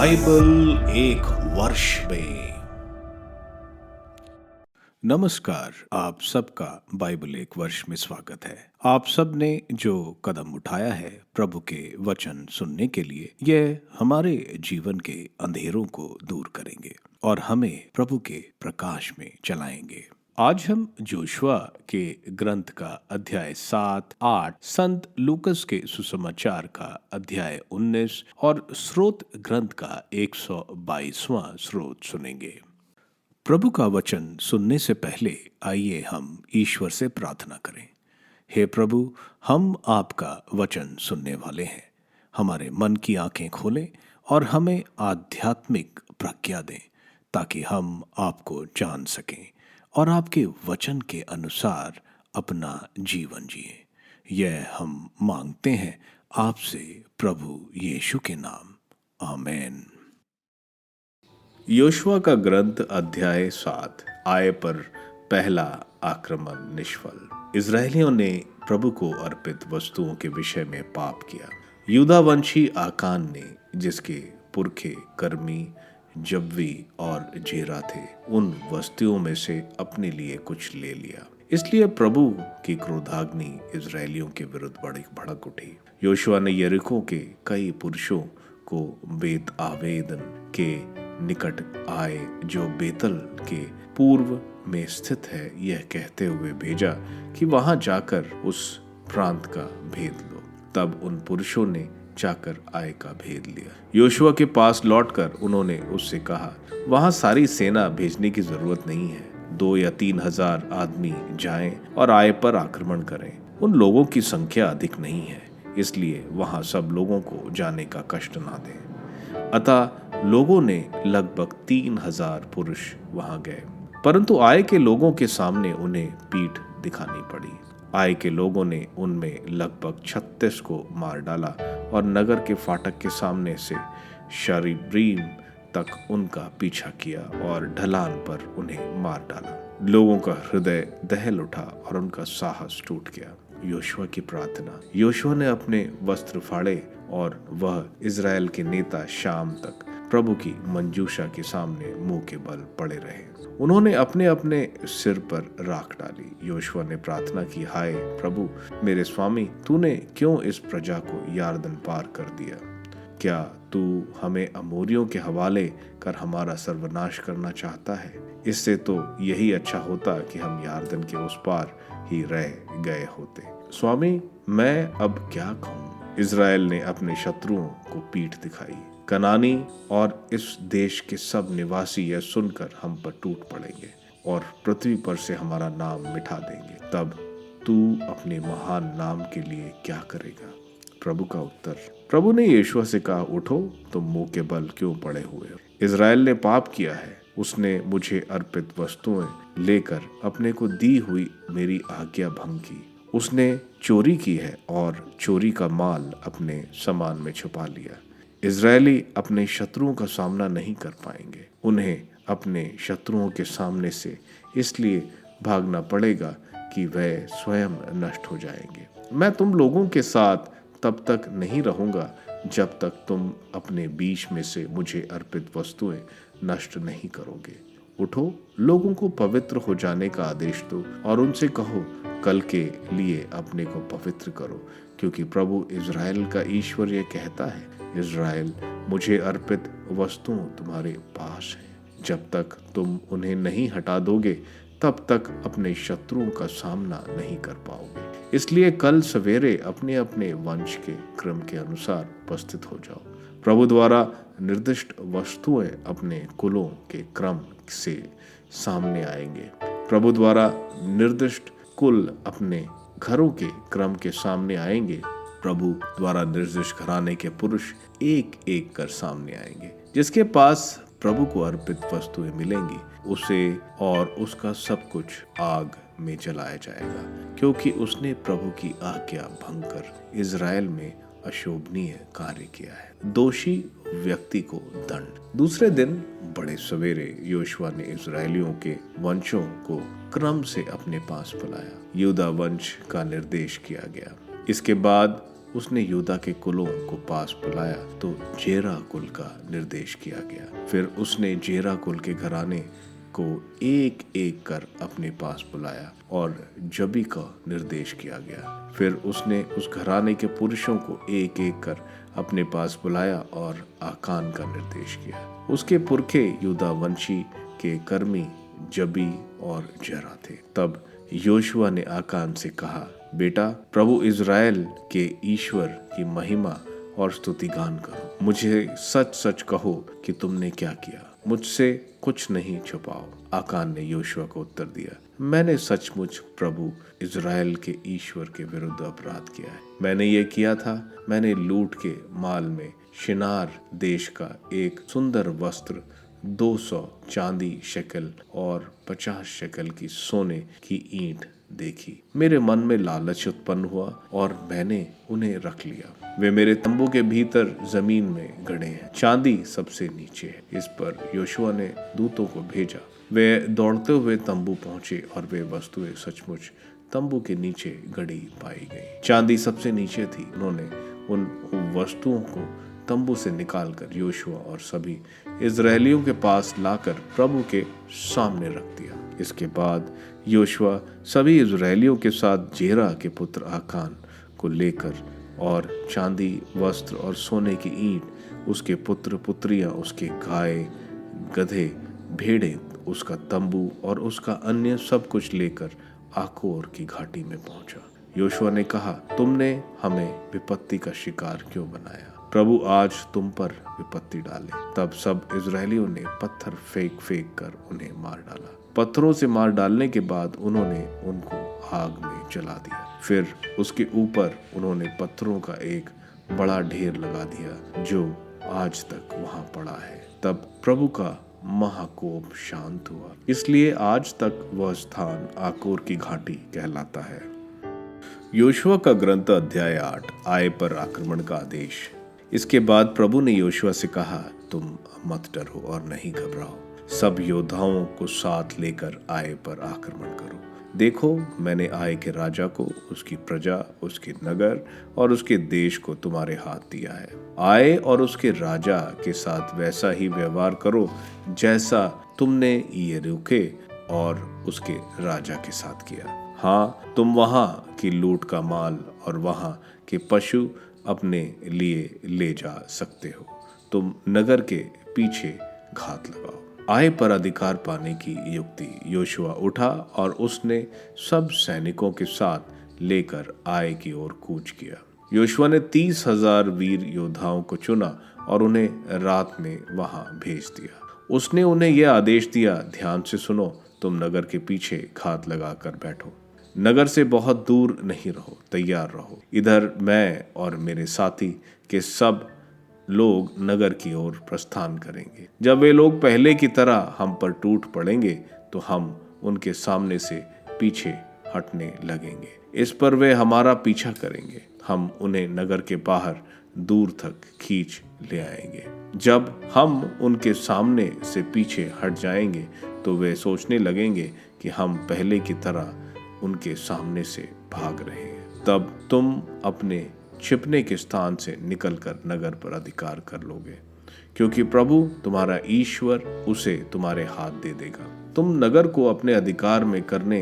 Bible एक वर्ष में। नमस्कार, आप सबका बाइबल एक वर्ष में स्वागत है। आप सब ने जो कदम उठाया है प्रभु के वचन सुनने के लिए, यह हमारे जीवन के अंधेरों को दूर करेंगे और हमें प्रभु के प्रकाश में चलाएंगे। आज हम जोशुआ के ग्रंथ का अध्याय 7, 8, संत लूकस के सुसमाचार का अध्याय 19 और स्रोत ग्रंथ का 122वां स्रोत सुनेंगे। प्रभु का वचन सुनने से पहले आइए हम ईश्वर से प्रार्थना करें। हे प्रभु, हम आपका वचन सुनने वाले हैं। हमारे मन की आंखें खोलें और हमें आध्यात्मिक प्रज्ञा दें ताकि हम आपको जान सकें और आपके वचन के अनुसार अपना जीवन जिए। यह हम मांगते हैं आपसे प्रभु यीशु के नाम, आमीन। योशुआ का ग्रंथ अध्याय 7। आय पर पहला आक्रमण निष्फल। इजरायलियों ने प्रभु को अर्पित वस्तुओं के विषय में पाप किया। यूदा वंशी आकान ने, जिसके पुरखे कर्मी, जब्वी और जेरा थे, उन वस्तुओं में से अपने लिए कुछ ले लिया। इसलिए प्रभु की क्रोधाग्नि इजरायलियों के विरुद्ध भड़क उठी। योशुआ ने यरीको के कई पुरुषों को बेत आवेदन के निकट आए, जो बेतल के पूर्व में स्थित है, यह कहते हुए भेजा कि वहां जाकर उस प्रांत का भेद लो। तब उन पुरुषों ने जाकर आय का भेद लिया। योशुआ के पास लौटकर उन्होंने उससे कहा, वहां सारी सेना भेजने की जरूरत नहीं है। 2 या 3 हजार आदमी जाएं और आय पर आक्रमण करें। उन लोगों की संख्या अधिक नहीं है, इसलिए वहां सब लोगों को जाने का कष्ट ना दें। अतः लोगों ने लगभग 3000 पुरुष वहां गए, परंतु आय के लोगों के सामने उन्हें पीठ दिखानी पड़ी। आय के लोगों ने उनमें लगभग 36 को मार डाला और नगर के फाटक के सामने से शरीब्रीम तक उनका पीछा किया और ढलान पर उन्हें मार डाला। लोगों का हृदय दहल उठा और उनका साहस टूट गया। योशुआ की प्रार्थना। योशुआ ने अपने वस्त्र फाड़े और वह इजराइल के नेता शाम तक प्रभु की मंजूषा के सामने मुंह के बल पड़े रहे। उन्होंने अपने अपने सिर पर राख डाली। योशुआ ने प्रार्थना की, हाय प्रभु मेरे स्वामी, तूने क्यों इस प्रजा को यारदन पार कर दिया? क्या तू हमें अमोरियों के हवाले कर हमारा सर्वनाश करना चाहता है? इससे तो यही अच्छा होता कि हम यारदन के उस पार ही रह गए होते। स्वामी, मैं अब क्या कहूँ? इजराइल ने अपने शत्रुओं को पीठ दिखाई। कनानी और इस देश के सब निवासी यह सुनकर हम पर टूट पड़ेंगे और पृथ्वी पर से हमारा नाम मिटा देंगे। तब तू अपने महान नाम के लिए क्या करेगा? प्रभु का उत्तर। प्रभु ने यीशुआ से कहा, उठो, तुम मुंह के बल क्यों पड़े हुए हो? इजराइल ने पाप किया है। उसने मुझे अर्पित वस्तुएं लेकर अपने को दी हुई मेरी आज्ञा भंग की। उसने चोरी की है और चोरी का माल अपने सामान में छुपा लिया। इजरायली अपने शत्रुओं का सामना नहीं कर पाएंगे। उन्हें अपने शत्रुओं के सामने से इसलिए भागना पड़ेगा कि वह स्वयं नष्ट हो जाएंगे। मैं तुम लोगों के साथ तब तक नहीं रहूंगा जब तक तुम अपने बीच में से मुझे अर्पित वस्तुएं नष्ट नहीं करोगे। उठो, लोगों को पवित्र हो जाने का आदेश दो और उनसे कहो, कल के लिए अपने को पवित्र करो, क्योंकि प्रभु इजराइल का ईश्वर यह कहता है, इजराइल, मुझे अर्पित वस्तुएं तुम्हारे पास है। जब तक तुम उन्हें नहीं हटा दोगे तब तक अपने शत्रुओं का सामना नहीं कर पाओगे। इसलिए कल सवेरे अपने अपने वंश के क्रम के अनुसार उपस्थित हो जाओ। प्रभु द्वारा निर्दिष्ट वस्तुएं अपने कुलों के क्रम से सामने आएंगे। प्रभु द्वारा निर्दिष्ट कुल अपने घरों के क्रम के सामने आएंगे। प्रभु द्वारा निर्दिष्ट घराने के पुरुष एक एक कर सामने आएंगे। जिसके पास प्रभु को अर्पित वस्तुएं मिलेंगी, उसे और उसका सब कुछ आग में जलाया जाएगा, क्योंकि उसने प्रभु की आज्ञा भंग कर इजराइल में अशोभनीय कार्य किया है। दोषी व्यक्ति को दंड। दूसरे दिन बड़े सवेरे योशुआ ने इजरायलियों के वंशों को क्रम से अपने पास बुलाया। यूदा वंश का निर्देश किया गया। इसके बाद उसने यूदा के कुलों को पास बुलाया तो जेरा कुल का निर्देश किया गया। फिर उसने जेरा कुल के घराने को एक एक कर अपने पास बुलाया और जबी का निर्देश किया गया। फिर उसने उस घराने के पुरुषों को एक एक कर अपने पास बुलाया और आकान का निर्देश किया। उसके पुरखे यूदा वंशी के कर्मी जबी और जरा थे। तब योशुआ ने आकान से कहा, बेटा, प्रभु इज़राइल के ईश्वर की महिमा और स्तुति गान करो। मुझे सच सच कहो कि तुमने क्या किया, मुझसे कुछ नहीं छुपाओ। आकान ने योशुआ को उत्तर दिया, मैंने सचमुच प्रभु इज़राइल के ईश्वर के विरुद्ध अपराध किया है। मैंने ये किया था, मैंने लूट के माल में शिनार देश का एक सुंदर वस्त्र, 200 चांदी शेकल और 50 शेकल की सोने की ईंट देखी। मेरे मन में लालच उत्पन्न हुआ और मैंने उन्हें रख लिया। वे मेरे तंबू के भीतर जमीन में गड़े हैं, चांदी सबसे नीचे है। इस पर योशुआ ने दूतों को भेजा। वे दौड़ते हुए तंबू पहुंचे और वे वस्तुएं सचमुच तंबू के नीचे गड़ी पाई गई। चांदी सबसे नीचे थी। उन्होंने उन वस्तुओं को तंबू से निकालकर योशुआ और सभी इजरायलियों के पास लाकर प्रभु के सामने रख दिया। इसके बाद योशुआ सभी इजरायलियों के साथ जेरा के पुत्र आकान को लेकर और चांदी, वस्त्र और सोने की ईंट, उसके पुत्र पुत्रियां, उसके गाय, गधे, भेड़ें, उसका तंबू और उसका अन्य सब कुछ लेकर आकोर की घाटी में पहुंचा। योशुआ ने कहा, तुमने हमें विपत्ति का शिकार क्यों बनाया? प्रभु आज तुम पर विपत्ति डाले। तब सब इजरायलियों ने पत्थर फेंक फेंक कर उन्हें मार डाला। पत्थरों से मार डालने के बाद उन्होंने उनको आग में जला दिया। फिर उसके ऊपर उन्होंने पत्थरों का एक बड़ा ढेर लगा दिया जो आज तक वहां पड़ा है। तब प्रभु का महाकोप शांत हुआ, इसलिए आज तक वह स्थान आकोर की घाटी कहलाता है। योशुआ का ग्रंथ अध्याय 8, आय पर आक्रमण का आदेश। इसके बाद प्रभु ने योशुआ से कहा, तुम मत डरो और नहीं घबराओ। सब योद्धाओं को साथ लेकर आय पर आक्रमण करो। देखो, मैंने आय के राजा को, उसकी प्रजा, उसके नगर और उसके देश को तुम्हारे हाथ दिया है। आय और उसके राजा के साथ वैसा ही व्यवहार करो जैसा तुमने यरीहो और उसके राजा के साथ किया। हाँ, तुम वहाँ की लूट का माल और वहाँ के पशु अपने लिए ले जा सकते हो। तुम नगर के पीछे घात लगाओ। आय पर अधिकार पाने की युक्ति। योशुआ उठा और उसने सब सैनिकों के साथ लेकर आय की ओर कूच किया। योशुआ ने 30,000 वीर योद्धाओं को चुना और उन्हें रात में वहां भेज दिया। उसने उन्हें यह आदेश दिया, ध्यान से सुनो, तुम नगर के पीछे घात लगाकर बैठो। नगर से बहुत दूर नहीं रहो, तैयार रहो। इधर मैं और मेरे साथी के सब लोग नगर की ओर प्रस्थान करेंगे। जब वे लोग पहले की तरह हम पर टूट पड़ेंगे तो हम उनके सामने से पीछे हटने लगेंगे। इस पर वे हमारा पीछा करेंगे। हम उन्हें नगर के बाहर दूर तक खींच ले आएंगे। जब हम उनके सामने से पीछे हट जाएंगे तो वे सोचने लगेंगे कि हम पहले की तरह उनके सामने से भाग रहे हैं। तब तुम अपने छिपने के स्थान से निकलकर नगर पर अधिकार कर लोगे, क्योंकि प्रभु तुम्हारा ईश्वर उसे तुम्हारे हाथ दे देगा। तुम नगर को अपने अधिकार में करने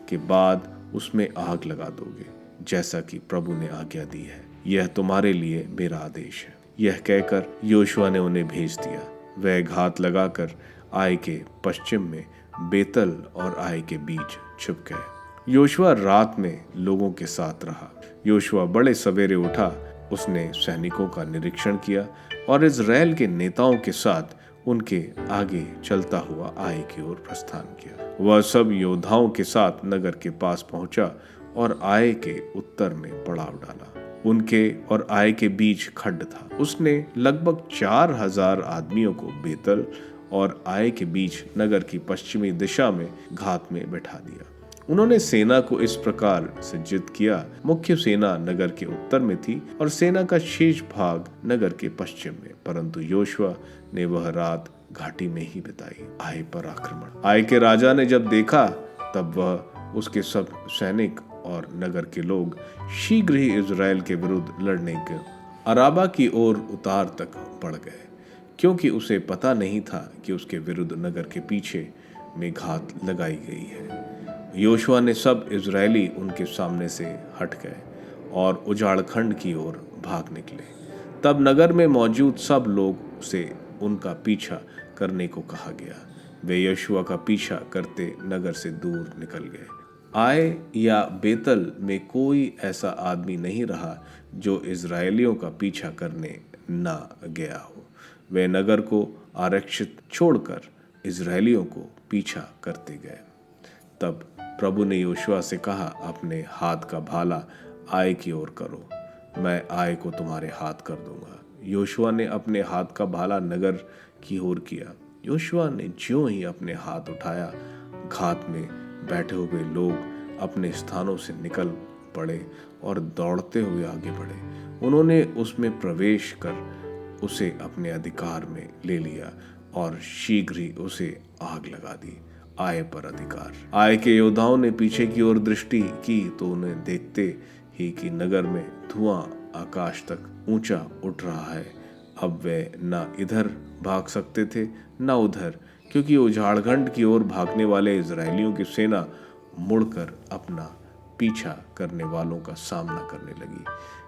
के बाद उसमें आग लगा दोगे, जैसा कि प्रभु ने आज्ञा दी है। यह तुम्हारे लिए मेरा आदेश है। यह कहकर योशुआ ने उन्हें भेज दिया। वह घात लगाकर आय के पश्चिम में बेतल और आय के बीच छिप गए। योशुआ रात में लोगों के साथ रहा। योशुआ बड़े सवेरे उठा। उसने सैनिकों का निरीक्षण किया और इज़राइल के नेताओं के साथ उनके आगे चलता हुआ आय की ओर प्रस्थान किया। वह सब योद्धाओं के साथ नगर के पास पहुंचा और आय के उत्तर में पड़ाव डाला। उनके और आय के बीच खड्ड था। उसने लगभग 4,000 आदमियों को बेतल और आय के बीच नगर की पश्चिमी दिशा में घात में बैठा दिया। उन्होंने सेना को इस प्रकार सज्जित किया। मुख्य सेना नगर के उत्तर में थी और सेना का शेष भाग नगर के पश्चिम में, परंतु योशुआ ने वह रात घाटी में ही बिताई। आय पर आक्रमण। आय के राजा ने जब देखा तब वह, उसके सब सैनिक और नगर के लोग शीघ्र ही इज़राइल के विरुद्ध लड़ने के अराबा की ओर उतार तक बढ़ गए, क्योंकि उसे पता नहीं था कि उसके विरुद्ध नगर के पीछे में घात लगाई गई है। योशुआ ने सब इज़राइली उनके सामने से हट गए और उजाड़खंड की ओर भाग निकले। तब नगर में मौजूद सब लोग से उनका पीछा करने को कहा गया। वे योशुआ का पीछा करते नगर से दूर निकल गए। आय या बेतल में कोई ऐसा आदमी नहीं रहा जो इज़राइलियों का पीछा करने ना गया हो। वे नगर को आरक्षित छोड़कर इज़राइलियों को पीछा करते गए। तब प्रभु ने योशुआ से कहा, अपने हाथ का भाला आय की ओर करो, मैं आय को तुम्हारे हाथ कर दूंगा। योशुआ ने अपने हाथ का भाला नगर की ओर किया। योशुआ ने ज्यों ही अपने हाथ उठाया, घात में बैठे हुए लोग अपने स्थानों से निकल पड़े और दौड़ते हुए आगे बढ़े। उन्होंने उसमें प्रवेश कर उसे अपने अधिकार में ले लिया और शीघ्र ही उसे आग लगा दी। आय पर अधिकार। आय के योद्धाओं ने पीछे की ओर दृष्टि की तो उन्हें देखते ही कि नगर में धुआं आकाश तक ऊंचा उठ रहा है। अब वे न इधर भाग सकते थे न उधर, क्योंकि उजाड़खंड की ओर भागने वाले इज़राइलियों की सेना मुड़कर अपना पीछा करने वालों का सामना करने लगी।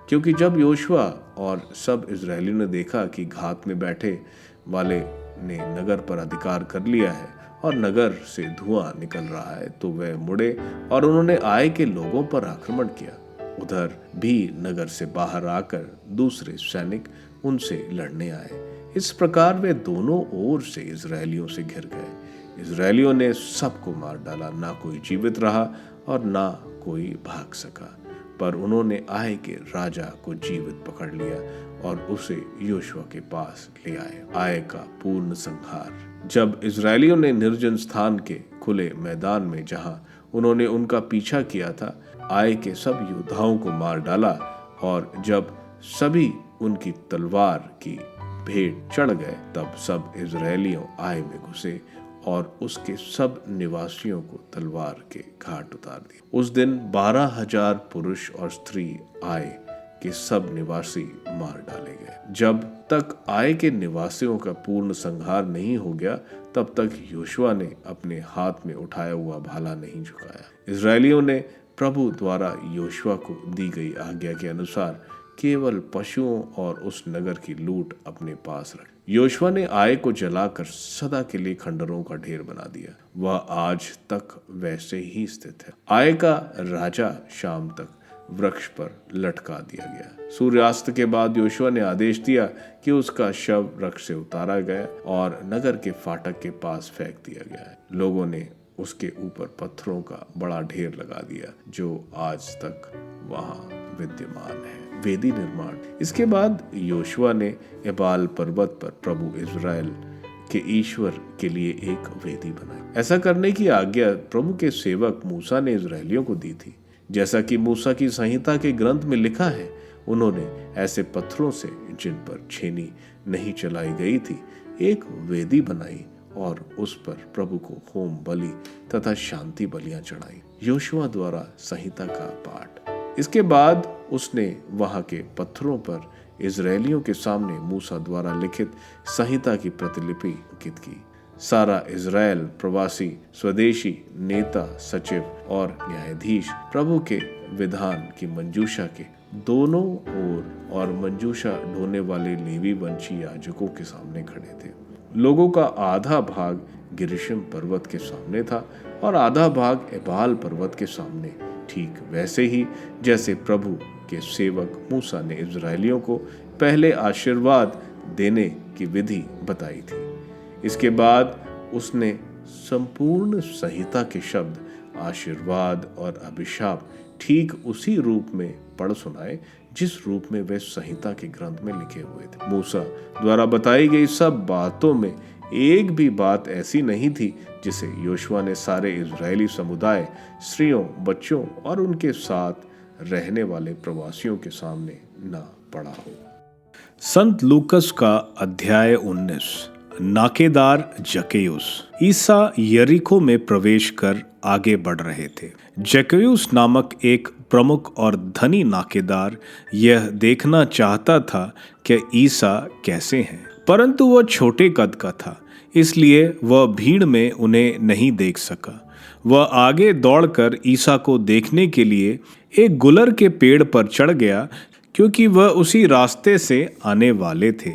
क्योंकि जब योशुआ और सब इज़राइलियों ने देखा कि घात में बैठे वाले ने नगर पर अधिकार कर लिया है और नगर से धुआं निकल रहा है, तो वे मुड़े और उन्होंने आय के लोगों पर आक्रमण किया। उधर भी नगर से बाहर आकर दूसरे सैनिक उनसे लड़ने आए। इस प्रकार वे दोनों ओर से इज़राइलियों से घिर गए। इज़राइलियों ने सबको मार डाला, ना कोई जीवित रहा और ना कोई भाग सका। पर उन्होंने आय के राजा को जीवित पकड़ लिया और उसे योशुआ के पास ले आए। आय का पूर्ण संहार। जब इज़राइलियों ने निर्जन स्थान के खुले मैदान में, जहां उन्होंने उनका पीछा किया था, आय के सब योद्धाओं को मार डाला और जब सभी उनकी तलवार की भेंट चढ़ गए, तब सब इज़राइलियों आय में घुसे और उसके सब निवासियों को तलवार के घाट उतार दिए। उस दिन 12,000 पुरुष और स्त्री आय के सब निवासी मार डाले गए। जब तक आय के निवासियों का पूर्ण संहार नहीं हो गया, तब तक योशुआ ने अपने हाथ में उठाया हुआ भाला नहीं झुकाया। इज़राइलियों ने प्रभु द्वारा योशुआ को दी गई आज्ञा के अनुसार केवल पशुओं और उस नगर की लूट अपने पास रखी। योशुआ ने आय को जलाकर सदा के लिए खंडरों का ढेर बना दिया। वह आज तक वैसे ही स्थित है। आय का राजा शाम तक वृक्ष पर लटका दिया गया। सूर्यास्त के बाद योशुआ ने आदेश दिया कि उसका शव वृक्ष से उतारा गया और नगर के फाटक के पास फेंक दिया गया। लोगों ने उसके ऊपर पत्थरों का बड़ा ढेर लगा दिया, जो आज तक वहां विद्यमान है। वेदी निर्माण। इसके बाद योशुआ ने एबाल पर्वत पर प्रभु इज़राइल के ईश्वर के लिए एक वेदी बनाई। ऐसा करने की आज्ञा प्रभु के सेवक मूसा ने इज़राइलियों को दी थी। जैसा कि मूसा की संहिता के ग्रंथ में लिखा है, उन्होंने ऐसे पत्थरों से, जिन पर छेनी नहीं चलाई गई थी, एक वेदी बनाई और उस पर प्रभु को होम बलि तथा शांति बलियां चढ़ाई। योशुआ द्वारा संहिता का पाठ। इसके बाद उसने वहां के पत्थरों पर इज़राइलियों के सामने मूसा द्वारा लिखित संहिता की प्रतिलिपि अंकित की। सारा इज़राइल, प्रवासी, स्वदेशी, नेता, सचिव और न्यायाधीश प्रभु के विधान की मंजूषा के दोनों ओर और मंजूषा ढोने वाले लेवी वंशी याजकों के सामने खड़े थे। लोगों का आधा भाग गिरिशम पर्वत के सामने था और आधा भाग एबाल पर्वत के सामने, ठीक वैसे ही जैसे प्रभु के सेवक मूसा ने इज़राइलियों को पहले आशीर्वाद देने की विधि बताई थी। इसके बाद उसने संपूर्ण संहिता के शब्द, आशीर्वाद और अभिशाप ठीक उसी रूप में पढ़ सुनाए जिस रूप में वे संहिता के ग्रंथ में लिखे हुए थे। मूसा द्वारा बताई गई सब बातों में एक भी बात ऐसी नहीं थी जिसे योशुआ ने सारे इज़राइली समुदाय, स्त्रियों, बच्चों और उनके साथ रहने वाले प्रवासियों के सामने न पढ़ा हो। संत लूकस का अध्याय 19। नाकेदार जक्कैयुस। ईसा यरीको में प्रवेश कर आगे बढ़ रहे थे। जक्कैयुस नामक एक प्रमुख और धनी नाकेदार यह देखना चाहता था कि ईसा कैसे हैं, परंतु वह छोटे कद का था, इसलिए वह भीड़ में उन्हें नहीं देख सका। वह आगे दौड़कर ईसा को देखने के लिए एक गुलर के पेड़ पर चढ़ गया, क्योंकि वह उसी रास्ते से आने वाले थे।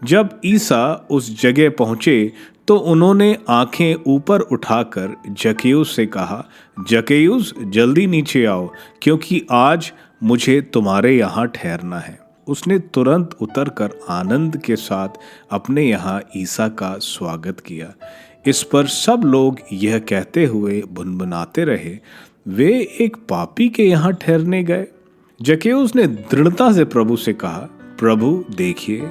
जब ईसा उस जगह पहुंचे तो उन्होंने आंखें ऊपर उठाकर जक्कैयुस से कहा, जक्कैयुस, जल्दी नीचे आओ, क्योंकि आज मुझे तुम्हारे यहाँ ठहरना है। उसने तुरंत उतरकर आनंद के साथ अपने यहाँ ईसा का स्वागत किया। इस पर सब लोग यह कहते हुए भुनभुनाते रहे, वे एक पापी के यहाँ ठहरने गए। जक्कैयुस ने दृढ़ता से प्रभु से कहा, प्रभु देखिए,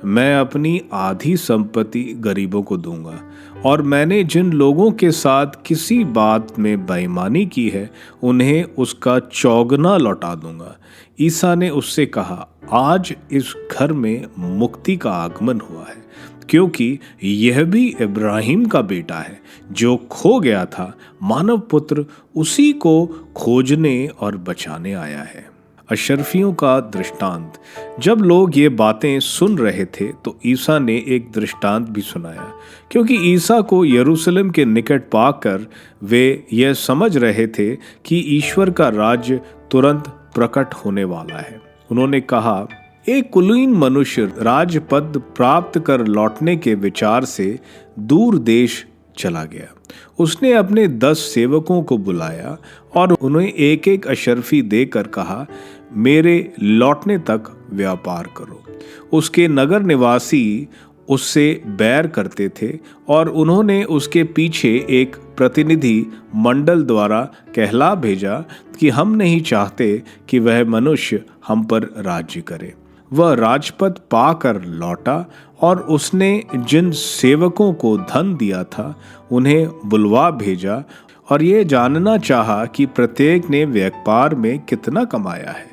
मैं अपनी आधी संपत्ति गरीबों को दूंगा, और मैंने जिन लोगों के साथ किसी बात में बेईमानी की है उन्हें उसका चौगुना लौटा दूंगा। ईसा ने उससे कहा, आज इस घर में मुक्ति का आगमन हुआ है, क्योंकि यह भी इब्राहिम का बेटा है। जो खो गया था, मानव पुत्र उसी को खोजने और बचाने आया है। अशरफियों का दृष्टांत। जब लोग ये बातें सुन रहे थे तो ईसा ने एक दृष्टांत भी सुनाया, क्योंकि ईसा को यरूशलेम के निकट पाकर वे यह समझ रहे थे कि ईश्वर का राज्य तुरंत प्रकट होने वाला है। उन्होंने कहा, एक कुलीन मनुष्य राजपद प्राप्त कर लौटने के विचार से दूर देश चला गया। उसने अपने 10 सेवकों को बुलाया और उन्हें एक एक अशर्फी देकर कहा, मेरे लौटने तक व्यापार करो। उसके नगर निवासी उससे बैर करते थे और उन्होंने उसके पीछे एक प्रतिनिधि मंडल द्वारा कहला भेजा कि हम नहीं चाहते कि वह मनुष्य हम पर राज्य करे। वह राजपद पाकर लौटा और उसने जिन सेवकों को धन दिया था उन्हें बुलवा भेजा और ये जानना चाहा कि प्रत्येक ने व्यापार में कितना कमाया है।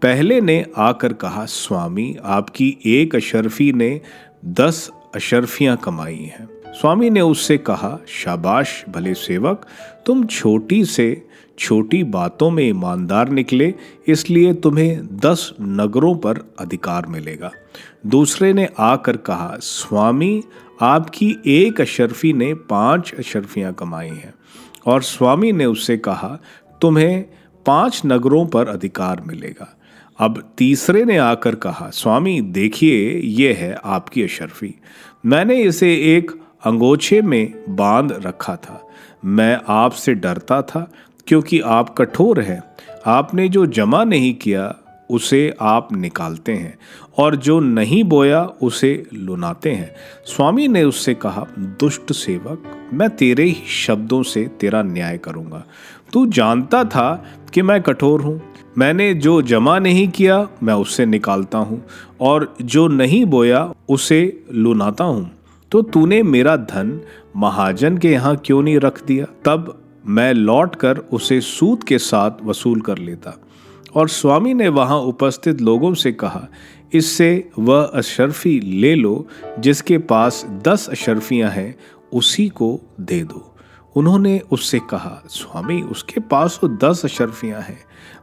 पहले ने आकर कहा, स्वामी, आपकी एक अशर्फी ने 10 अशर्फियां कमाई हैं। स्वामी ने उससे कहा, शाबाश भले सेवक, तुम छोटी से छोटी बातों में ईमानदार निकले, इसलिए तुम्हें 10 नगरों पर अधिकार मिलेगा। दूसरे ने आकर कहा, स्वामी, आपकी एक अशर्फी ने 5 अशर्फियां कमाई हैं। और स्वामी ने उससे कहा, तुम्हें 5 नगरों पर अधिकार मिलेगा। अब तीसरे ने आकर कहा, स्वामी देखिए, ये है आपकी अशर्फी। मैंने इसे एक अंगोछे में बांध रखा था। मैं आपसे डरता था क्योंकि आप कठोर हैं। आपने जो जमा नहीं किया उसे आप निकालते हैं और जो नहीं बोया उसे लुनाते हैं। स्वामी ने उससे कहा, दुष्ट सेवक, मैं तेरे ही शब्दों से तेरा न्याय करूंगा। तू जानता था कि मैं कठोर हूँ। मैंने जो जमा नहीं किया मैं उससे निकालता हूँ और जो नहीं बोया उसे लुनाता हूँ। तो तूने मेरा धन महाजन के यहाँ क्यों नहीं रख दिया? तब मैं लौटकर उसे सूद के साथ वसूल कर लेता। और स्वामी ने वहां उपस्थित लोगों से कहा, इससे वह अशर्फी ले लो जिसके पास 10 अशर्फियां हैं, उसी को दे दो। उन्होंने उससे कहा, स्वामी, उसके पास तो 10 अशर्फियां हैं।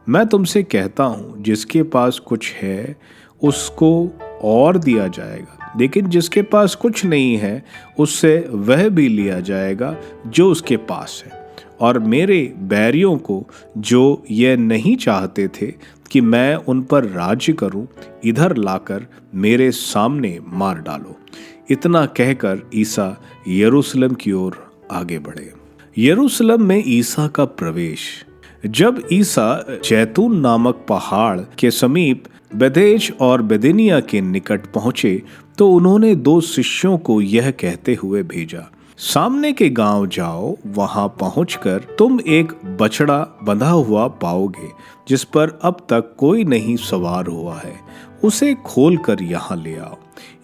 मैं तुमसे कहता हूं, जिसके पास कुछ है उसको और दिया जाएगा, लेकिन जिसके पास कुछ नहीं है उससे वह भी लिया जाएगा जो उसके पास है। और मेरे बैरियों को, जो ये नहीं चाहते थे कि मैं उन पर राज्य करूं, इधर लाकर मेरे सामने मार डालो। इतना कहकर ईसा यरूशलेम की ओर आगे बढ़े। यरूशलेम में ईसा का प्रवेश। जब ईसा जैतून नामक पहाड़ के समीप बेदेश और बेदिनिया के निकट पहुंचे तो उन्होंने 2 शिष्यों को यह कहते हुए भेजा, सामने के गांव जाओ, वहां पहुंचकर तुम एक बछड़ा बंधा हुआ पाओगे जिस पर अब तक कोई नहीं सवार हुआ है। उसे खोलकर यहाँ ले आओ।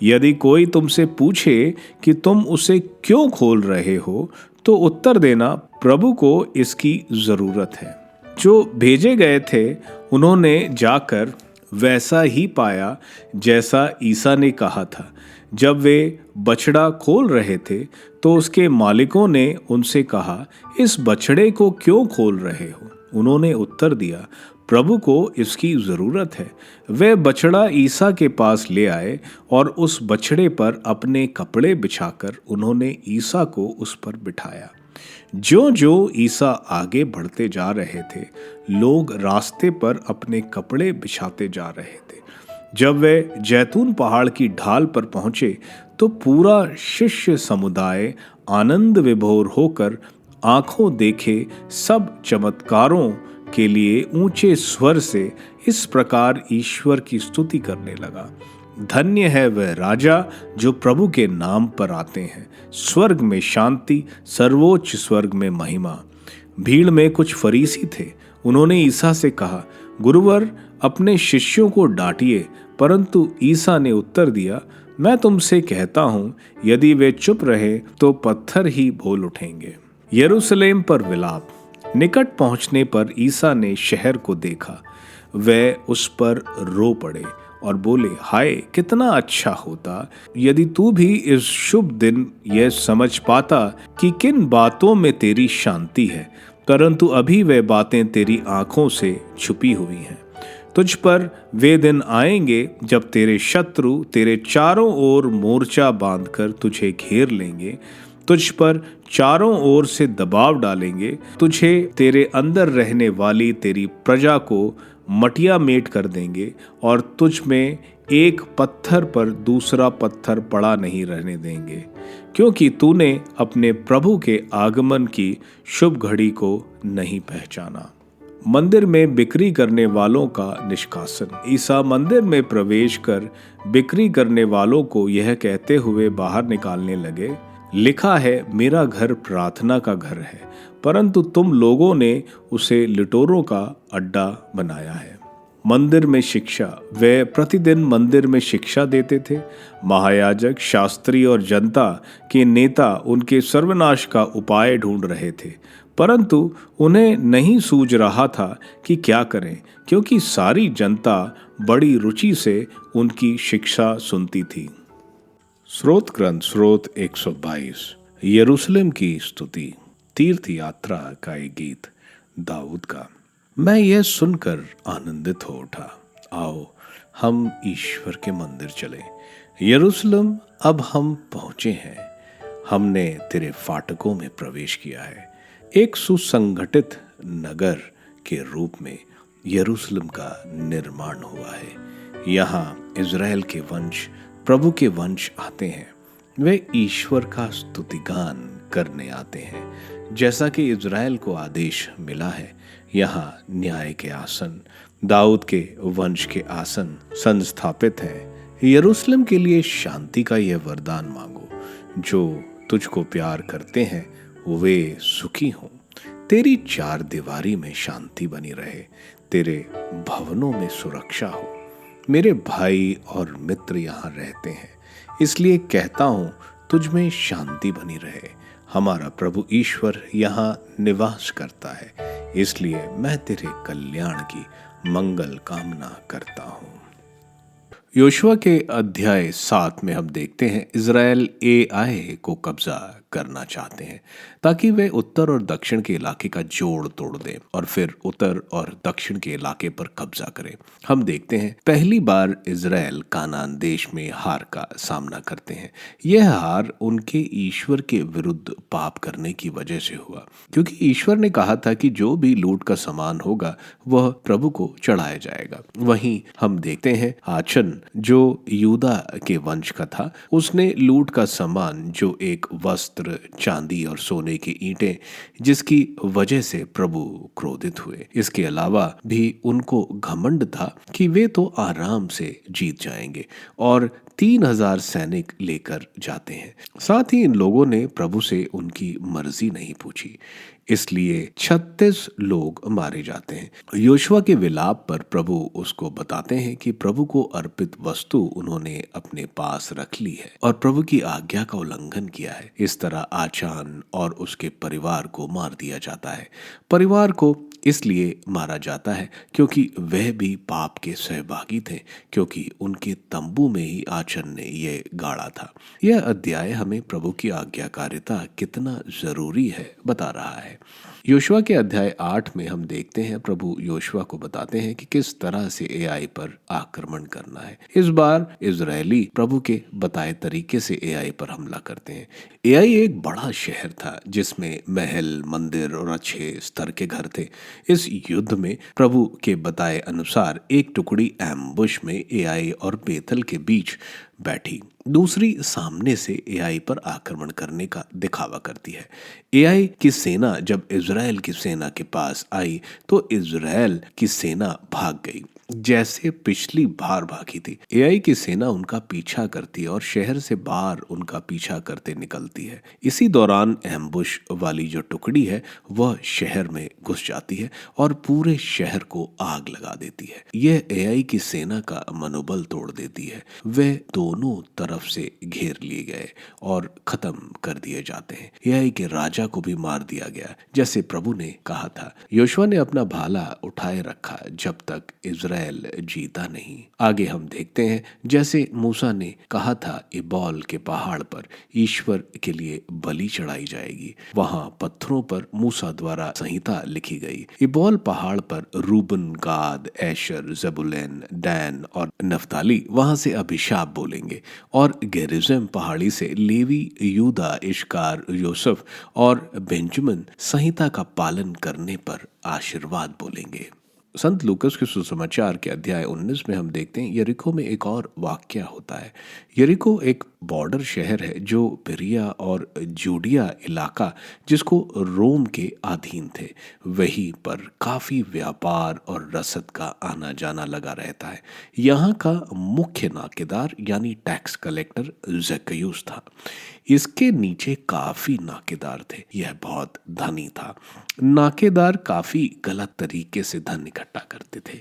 यदि कोई तुमसे पूछे कि तुम उसे क्यों खोल रहे हो, तो उत्तर देना, प्रभु को इसकी जरूरत है। जो भेजे गए थे उन्होंने जाकर वैसा ही पाया जैसा ईसा ने कहा था। जब वे बछड़ा खोल रहे थे तो उसके मालिकों ने उनसे कहा, इस बछड़े को क्यों खोल रहे हो? उन्होंने उत्तर दिया, प्रभु को इसकी जरूरत है। वे बछड़ा ईसा के पास ले आए और उस बछड़े पर अपने कपड़े बिछाकर उन्होंने ईसा को उस पर बिठाया। ज्यों ज्यों ईसा आगे बढ़ते जा रहे थे, लोग रास्ते पर अपने कपड़े बिछाते जा रहे थे। जब वे जैतून पहाड़ की ढाल पर पहुंचे तो पूरा शिष्य समुदाय आनंद विभोर होकर आंखों देखे सब चमत्कारों के लिए ऊंचे स्वर से इस प्रकार ईश्वर की स्तुति करने लगा, धन्य है वह राजा जो प्रभु के नाम पर आते हैं, स्वर्ग में शांति, सर्वोच्च स्वर्ग में महिमा। भीड़ में कुछ फरीसी थे। उन्होंने ईसा से कहा, गुरुवर, अपने शिष्यों को डांटिए। परंतु ईसा ने उत्तर दिया, मैं तुमसे कहता हूं, यदि वे चुप रहे तो पत्थर ही बोल उठेंगे। यरूशलेम पर विलाप। निकट पहुंचने पर ईसा ने शहर को देखा। वे उस पर रो पड़े और बोले, हाय, कितना अच्छा होता यदि तू भी इस शुभ दिन यह समझ पाता कि किन बातों में तेरी शांति है, परंतु अभी वे बातें तेरी आंखों से छुपी हुई हैं। तुझ पर वे दिन आएंगे जब तेरे शत्रु तेरे चारों ओर मोर्चा बांधकर तुझे घेर लेंगे, तुझ पर चारों ओर से दबाव डालेंगे, तुझे तेरे अंदर रहने वाली तेरी प्रजा को मटिया मेट कर देंगे और तुझ में एक पत्थर पर दूसरा पत्थर पड़ा नहीं रहने देंगे, क्योंकि तूने अपने प्रभु के आगमन की शुभ घड़ी को नहीं पहचाना। मंदिर में बिक्री करने वालों का निष्कासन। ईसा मंदिर में प्रवेश कर बिक्री करने वालों को यह कहते हुए बाहर निकालने लगे, लिखा है, मेरा घर प्रार्थना का घर है, परंतु तुम लोगों ने उसे लिटोरों का अड्डा बनाया है। मंदिर में शिक्षा। वे प्रतिदिन मंदिर में शिक्षा देते थे। महायाजक, शास्त्री और जनता के नेता उनके सर्वनाश का उपाय ढूंढ रहे थे, परंतु उन्हें नहीं सूझ रहा था कि क्या करें, क्योंकि सारी जनता बड़ी रुचि से उनकी शिक्षा सुनती थी। स्रोत ग्रंथ स्रोत 122। यरूशलेम की स्तुति। तीर्थ यात्रा का एक गीत दाऊद का। मैं यह सुनकर आनंदित हो उठा, आओ हम ईश्वर के मंदिर चले। यरूशलेम, अब हम पहुंचे हैं, हमने तेरे फाटकों में प्रवेश किया है। एक सुसंगठित नगर के रूप में यरूशलेम का निर्माण हुआ है। यहाँ इज़राइल के वंश, प्रभु के वंश आते हैं। वे ईश्वर का स्तुतिगान करने आते हैं, जैसा कि इज़राइल को आदेश मिला है। यहाँ न्याय के आसन, दाऊद के वंश के आसन संस्थापित हैं। यरूशलेम के लिए शांति का यह वरदान मांगो, जो तुझको प्यार करते हैं वे सुखी हों। तेरी चार दीवारी में शांति बनी रहे, तेरे भवनों में सुरक्षा हो। मेरे भाई और मित्र यहाँ रहते हैं, इसलिए कहता हूँ तुझ में शांति बनी रहे। हमारा प्रभु ईश्वर यहाँ निवास करता है, इसलिए मैं तेरे कल्याण की मंगल कामना करता हूँ। योशुआ के अध्याय 7 में हम देखते हैं इज़राइल एआई को कब्जा करना चाहते हैं, ताकि वे उत्तर और दक्षिण के इलाके का जोड़ तोड़ दें और फिर उत्तर और दक्षिण के इलाके पर कब्जा करें। हम देखते हैं पहली बार इज़राइल कानान देश में हार का सामना करते हैं। यह हार उनके ईश्वर के विरुद्ध पाप करने की वजह से हुआ, क्योंकि ईश्वर ने कहा था कि जो भी लूट का सामान होगा वह प्रभु को चढ़ाया जाएगा। वहीं हम देखते हैं आचन, जो यूदा के वंश का था, उसने लूट का सामान, जो एक वस्त्र, चांदी और सोने की ईंटें, जिसकी वजह से प्रभु क्रोधित हुए। इसके अलावा भी उनको घमंड था कि वे तो आराम से जीत जाएंगे और 3000 सैनिक लेकर जाते हैं। साथ ही इन लोगों ने प्रभु से उनकी मर्जी नहीं पूछी, इसलिए 36 लोग मारे जाते हैं। योशुआ के विलाप पर प्रभु उसको बताते हैं कि प्रभु को अर्पित वस्तु उन्होंने अपने पास रख ली है और प्रभु की आज्ञा का उल्लंघन किया है। इस तरह आचान और उसके परिवार को मार दिया जाता है। परिवार को इसलिए मारा जाता है क्योंकि वह भी पाप के सहभागी थे, क्योंकि उनके तंबू में ही वचन ने ये गाड़ा था। यह अध्याय हमें प्रभु की आज्ञाकारिता कितना जरूरी है बता रहा है। योशुआ के अध्याय 8 में हम देखते हैं प्रभु योशुआ को बताते हैं कि किस तरह से एआई पर आक्रमण करना है। इस बार इजरायली प्रभु के बताए तरीके से एआई पर हमला करते हैं। एआई एक बड़ा शहर था जिसमें महल, मंदिर और अच्छे स्तर के घर थे। इस युद्ध में प्रभु के बताए अनुसार एक टुकड़ी एम्बुश में एआई और बेथल के बीच बैठी, दूसरी सामने से एआई पर आक्रमण करने का दिखावा करती है। एआई की सेना जब इजराइल की सेना के पास आई तो इजराइल की सेना भाग गई जैसे पिछली बार भागी थी। एआई की सेना उनका पीछा करती है और शहर से बाहर उनका पीछा करते निकलती है। इसी दौरान एम्बुश वाली जो टुकड़ी है वह शहर में घुस जाती है और पूरे शहर को आग लगा देती है। यह एआई की सेना का मनोबल तोड़ देती है। वे दोनों तरफ से घेर लिए गए और खत्म कर दिए जाते हैं। एआई के राजा को भी मार दिया गया जैसे प्रभु ने कहा था। योशुआ ने अपना भाला उठाए रखा जब तक इजराइल जीता नहीं। आगे हम देखते हैं जैसे मूसा ने कहा था इबोल के पहाड़ पर ईश्वर के लिए बलि चढ़ाई जाएगी। वहां पत्थरों पर मूसा द्वारा संहिता लिखी गई। इबोल पहाड़ पर रूबन, गाद, एशर, जबुलैन, डैन और नफ्ताली वहां से अभिशाप बोलेंगे और गेरिज़म पहाड़ी से लेवी, यूदा, इश्कार, योसेफ और बेंजामिन संहिता का पालन करने पर आशीर्वाद बोलेंगे। संत लूकस के सुसमाचार के अध्याय 19 में हम देखते हैं यरीको में एक और वाक्या होता है। यरीको एक बॉर्डर शहर है जो पेरिया और जूडिया इलाका जिसको रोम के अधीन थे, वहीं पर काफी व्यापार और रसद का आना जाना लगा रहता है। यहाँ का मुख्य नाकेदार यानी टैक्स कलेक्टर ज़क्कैयुस था। इसके नीचे काफी नाकेदार थे। यह बहुत धनी था। नाकेदार काफी गलत तरीके से धन इकट्ठा करते थे।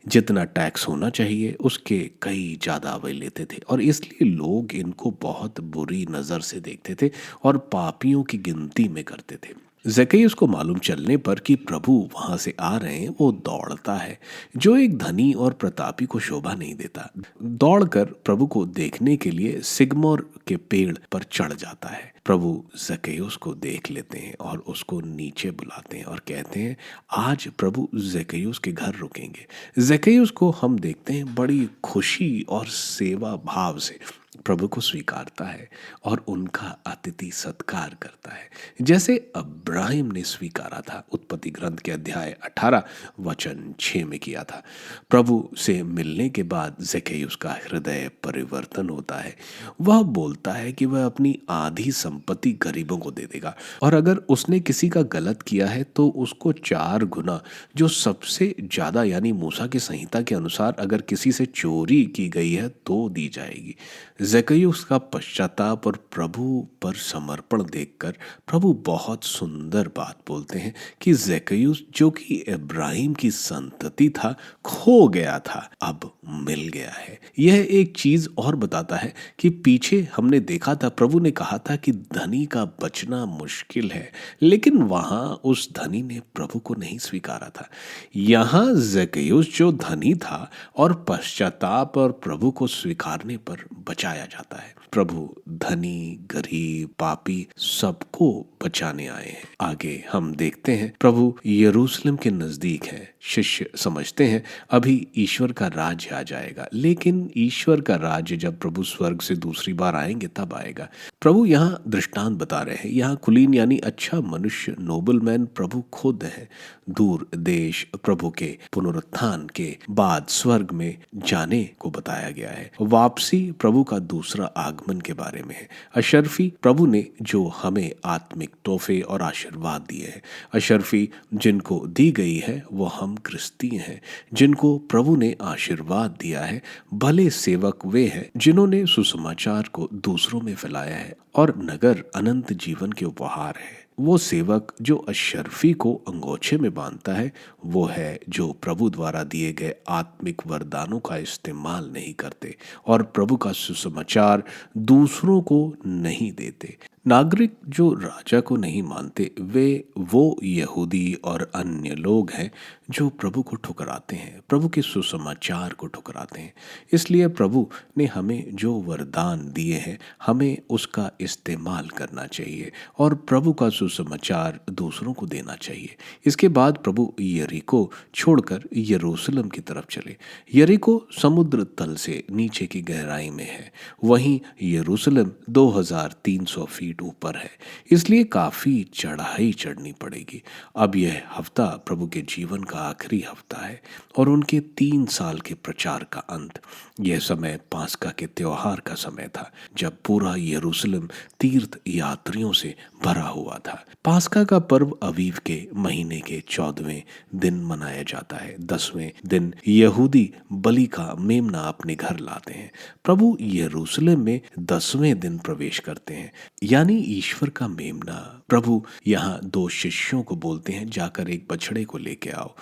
जितना टैक्स होना चाहिए उसके कई ज्यादा वे लेते थे और इसलिए लोग इनको बहुत बुरी नजर से देखते थे और पापियों की गिनती में करते थे। ज़क्कैयुस को मालूम चलने पर कि प्रभु वहां से आ रहे हैं, वो दौड़ता है, जो एक धनी और प्रतापी को शोभा नहीं देता। दौड़कर प्रभु को देखने के लिए सिगमोर के पेड़ पर चढ़ जाता है। प्रभु ज़क्कैयुस को देख लेते हैं और उसको नीचे बुलाते हैं और कहते हैं आज प्रभु ज़क्कैयुस के घर रुकेंगे। ज़क्कैयुस को हम देखते हैं बड़ी खुशी और सेवा भाव से प्रभु को स्वीकारता है और उनका अतिथि सत्कार करता है जैसे अब्राहिम ने स्वीकारा था। उत्पत्ति ग्रंथ के अध्याय 18 वचन 6 में किया था। प्रभु से मिलने के बाद ज़क्कैयुस का हृदय परिवर्तन होता है। वह बोलता है कि वह अपनी आधी संपत्ति गरीबों को दे देगा और अगर उसने किसी का गलत किया है तो उसको 4 गुना, जो सबसे ज्यादा यानी मूसा की संहिता के अनुसार अगर किसी से चोरी की गई है तो दी जाएगी। ज़क्कैयुस का पश्चाताप और प्रभु पर समर्पण देखकर प्रभु बहुत सुंदर बात बोलते हैं कि ज़क्कैयुस जो कि इब्राहिम की संतति था, खो गया था, अब मिल गया है। यह एक चीज और बताता है कि पीछे हमने देखा था प्रभु ने कहा था कि धनी का बचना मुश्किल है, लेकिन वहां उस धनी ने प्रभु को नहीं स्वीकारा था। यहाँ ज़क्कैयुस जो धनी था और पश्चाताप और प्रभु को स्वीकारने पर बचाया जाता है। प्रभु धनी, गरीब, पापी सबको बचाने आए हैं। आगे हम देखते हैं प्रभु यरूशलेम के नजदीक है। शिष्य समझते हैं अभी ईश्वर का राज्य आ जाएगा, लेकिन ईश्वर का राज्य जब प्रभु स्वर्ग से दूसरी बार आएंगे तब आएगा। प्रभु यहाँ दृष्टांत बता रहे हैं। यहाँ कुलीन यानी अच्छा मनुष्य, नोबलमैन प्रभु खुद है। दूर देश प्रभु के पुनरुत्थान के बाद स्वर्ग में जाने को बताया गया है। वापसी प्रभु का दूसरा आगमन के बारे में है। अशर्फी प्रभु ने जो हमें आत्मिक तोहफे और आशीर्वाद दिए हैं। अशर्फी जिनको दी गई है वो हम क्रिस्ती हैं जिनको प्रभु ने आशीर्वाद दिया है। भले सेवक वे हैं जिन्होंने सुसमाचार को दूसरों में फैलाया है और नगर अनंत जीवन के उपहार है। वो सेवक जो अशर्फी को अंगोछे में बांधता है वो है जो प्रभु द्वारा दिए गए आत्मिक वरदानों का इस्तेमाल नहीं करते और प्रभु का सुसमाचार दूसरों को नहीं देते। नागरिक जो राजा को नहीं मानते वे वो यहूदी और अन्य लोग हैं जो प्रभु को ठुकराते हैं, प्रभु के सुसमाचार को ठुकराते हैं। इसलिए प्रभु ने हमें जो वरदान दिए हैं हमें उसका इस्तेमाल करना चाहिए और प्रभु का सुसमाचार दूसरों को देना चाहिए। इसके बाद प्रभु यरीको छोड़कर यरूशलेम की तरफ चले। यरीको समुद्र तल से नीचे की गहराई में है, वहीं यरूशलेम 2300 फीट ऊपर है, इसलिए काफी चढ़ाई चढ़नी पड़ेगी। अब यह हफ्ता प्रभु के जीवन का आखिरी हफ्ता है और उनके 3 साल के प्रचार का अंत। यह समय पास्का के त्योहार का समय था, जब पूरा यरूशलेम तीर्थ यात्रियों से भरा हुआ था। पास्का का पर्व अवीव के महीने के 14वें दिन मनाया जाता है। 10वें दिन यहूदी बलि का मेमना अपने घर लाते हैं। प्रभु यरूशलेम में 10वें दिन प्रवेश करते हैं, यानी ईश्वर का मेमना। प्रभु यहाँ 2 शिष्यों को बोलते हैं, जाकर एक बछड़े को लेके आओ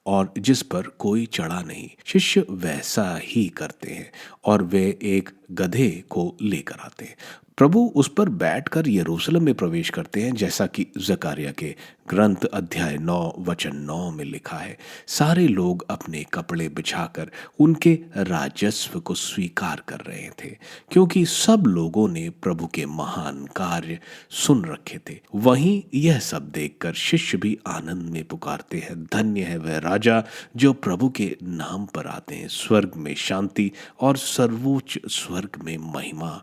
और जिस पर कोई चढ़ा नहीं। शिष्य वैसा ही करते हैं और वे एक गधे को लेकर आते हैं। प्रभु उस पर बैठकर यरूशलेम में प्रवेश करते हैं, जैसा कि जकारिया के ग्रंथ अध्याय 9 वचन 9 में लिखा है। सारे लोग अपने कपड़े बिछाकर उनके राजस्व को स्वीकार कर रहे थे, क्योंकि सब लोगों ने प्रभु के महान कार्य सुन रखे थे। वहीं यह सब देखकर शिष्य भी आनंद में पुकारते हैं, धन्य है वह राजा जो प्रभु के नाम पर आते हैं। स्वर्ग में शांति और सर्वोच्च स्वर्ग में महिमा।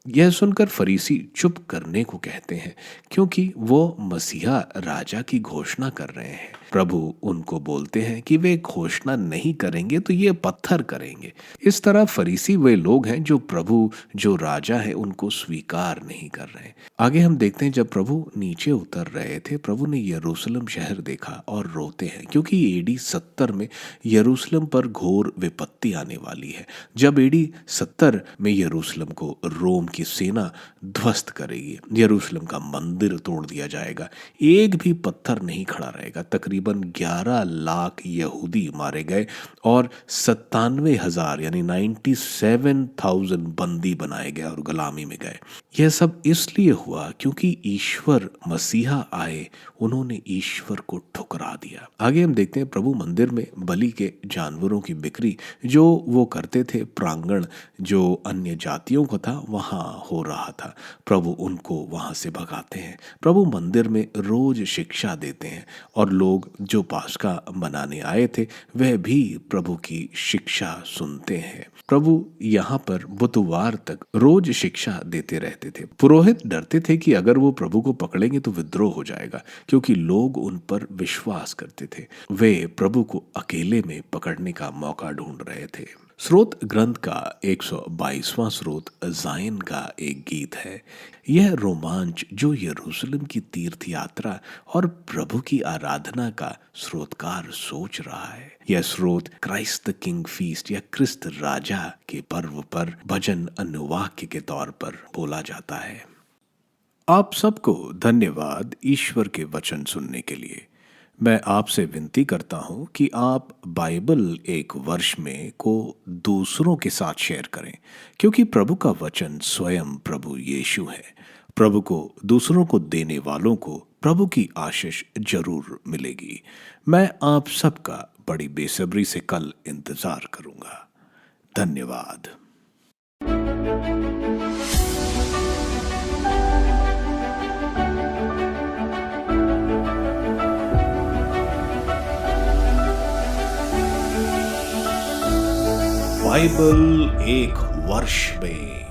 यह सुनकर फरीसी चुप करने को कहते हैं, क्योंकि वो मसीहा राजा की घोषणा कर रहे हैं। प्रभु उनको बोलते हैं कि वे घोषणा नहीं करेंगे तो ये पत्थर करेंगे। इस तरह फरीसी वे लोग हैं जो प्रभु जो राजा है उनको स्वीकार नहीं कर रहे। आगे हम देखते हैं, जब प्रभु नीचे उतर रहे थे, प्रभु ने यरूशलेम शहर देखा और रोते हैं, क्योंकि एडी 70 में यरूशलेम पर घोर विपत्ति आने वाली है। जब एडी 70 में यरूशलेम को रोम की सेना ध्वस्त करेगी, यरूशलेम का मंदिर तोड़ दिया जाएगा, एक भी पत्थर नहीं खड़ा रहेगा। तकरीबन 11 लाख यहूदी मारे गए और 97,000 यानी 97,000 बंदी बनाए गए और गुलामी में गए। यह सब इसलिए हुआ क्योंकि ईश्वर मसीहा आए, उन्होंने ईश्वर को ठुकरा दिया। आगे हम देखते हैं, प्रभु मंदिर में बलि के जानवरों की बिक्री जो वो करते थे, प्रांगण जो अन्य जातियों को था वहां हो रहा था। प्रभु उनको वहां से भगाते हैं। प्रभु मंदिर में रोज शिक्षा देते हैं और लोग जो पास्का मनाने आए थे वह भी प्रभु की शिक्षा सुनते हैं। प्रभु यहाँ पर बुधवार तक रोज शिक्षा देते रहते थे। पुरोहित डरते थे कि अगर वो प्रभु को पकड़ेंगे तो विद्रोह हो जाएगा, क्योंकि लोग उन पर विश्वास करते थे। वे प्रभु को अकेले में पकड़ने का मौका ढूंढ रहे थे। स्रोत ग्रंथ का 122वां स्रोत जायन का एक गीत है। यह रोमांच जो यरूशलेम की तीर्थ यात्रा और प्रभु की आराधना का स्रोतकार सोच रहा है। यह स्रोत क्राइस्ट द किंग फीस्ट या क्रिस्त राजा के पर्व पर भजन अनुवाक्य के तौर पर बोला जाता है। आप सबको धन्यवाद ईश्वर के वचन सुनने के लिए। मैं आपसे विनती करता हूं कि आप बाइबल एक वर्ष में को दूसरों के साथ शेयर करें, क्योंकि प्रभु का वचन स्वयं प्रभु यीशु है। प्रभु को दूसरों को देने वालों को प्रभु की आशीष जरूर मिलेगी। मैं आप सबका बड़ी बेसब्री से कल इंतजार करूंगा। धन्यवाद। बाइबल एक वर्ष में